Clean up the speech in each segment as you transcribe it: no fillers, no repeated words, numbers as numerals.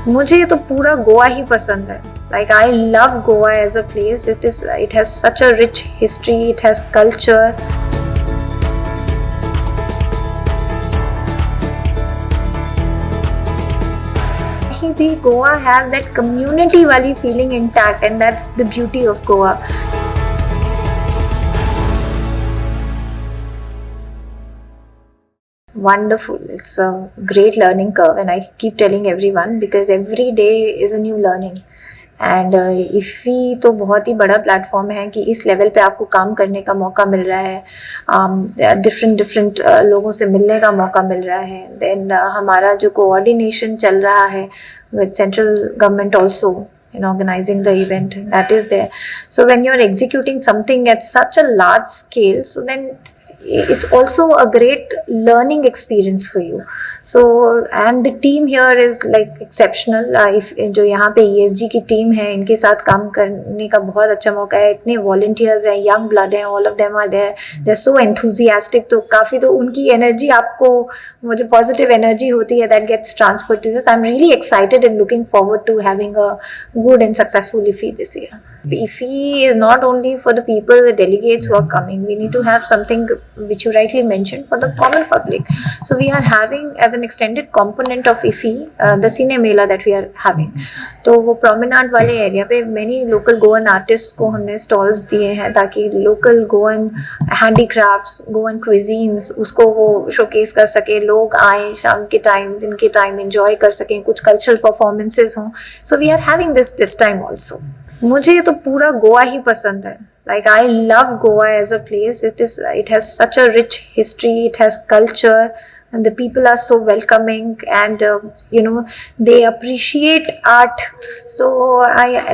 मुझे तो पूरा गोवा ही पसंद है. Like I love Goa as a place. It has such a rich history. It has culture. भी Goa has that community वाली feeling intact, and that's the beauty of Goa. Wonderful. It's a great learning curve, and I keep telling everyone because every day is a new learning. And इफ़ी तो बहुत ही बड़ा platform है कि इस level पे आपको काम करने का मौका मिल रहा है, डिफरेंट लोगों से मिलने का मौका मिल रहा है. देन हमारा जो कोऑर्डिनेशन चल रहा है with central government also in organizing the event, that is there. So when you're executing something at such a large scale, so then it's also a great learning experience for you. So and the team here is like exceptional. जो यहाँ पे ESG की team है, इनके साथ काम करने का बहुत अच्छा मौका है. इतने volunteers हैं, young blood हैं, all of them are there. They're so enthusiastic. तो काफ़ी तो उनकी energy आपको, मुझे positive energy होती है that gets transferred to you. So I'm really excited and looking forward to having a good and successful IFFI this year. IFFI is not only for the people, the delegates who are coming. We need to have something which you rightly mentioned for the common public. So we are having as an extended component of IFFI the Cine Mela that we are having. तो वो promenade वाले area पे many local Goan artists को हमने stalls दिए हैं ताकि local Goan handicrafts, Goan cuisines उसको वो showcase कर सके, लोग आए शाम के टाइम, दिन के टाइम enjoy कर सकें, कुछ cultural performances हों. So we are having this time also. मुझे तो पूरा गोवा ही पसंद है. Like I love Goa as a place. It has such a rich history. It has culture, and the people are so welcoming, and they appreciate art. So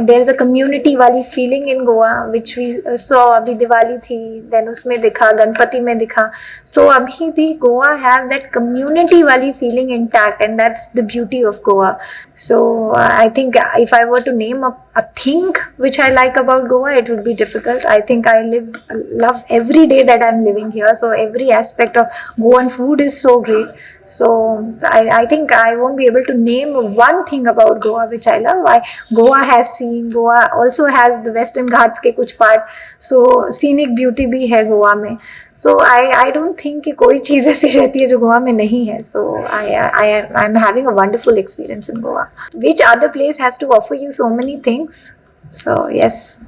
there's a community वाली feeling in Goa which we saw. अभी दिवाली थी, then उसमें दिखा, गणपति में दिखा. So अभी भी Goa has that community वाली feeling intact, and that's the beauty of Goa. So I think if I were to name a thing which I like about Goa, it would be difficult. I think I love every day that I'm living here. So every aspect of Goan food is so great. So I think I won't be able to name one thing about Goa which I love. Goa has scene. Goa also has the Western Ghats के कुछ part. So scenic beauty भी है गोवा में. So I don't think कि कोई चीज़ ऐसी रहती है जो गोवा में नहीं है. So I'm having a wonderful experience in Goa. Which other place has to offer you so many things? So yes.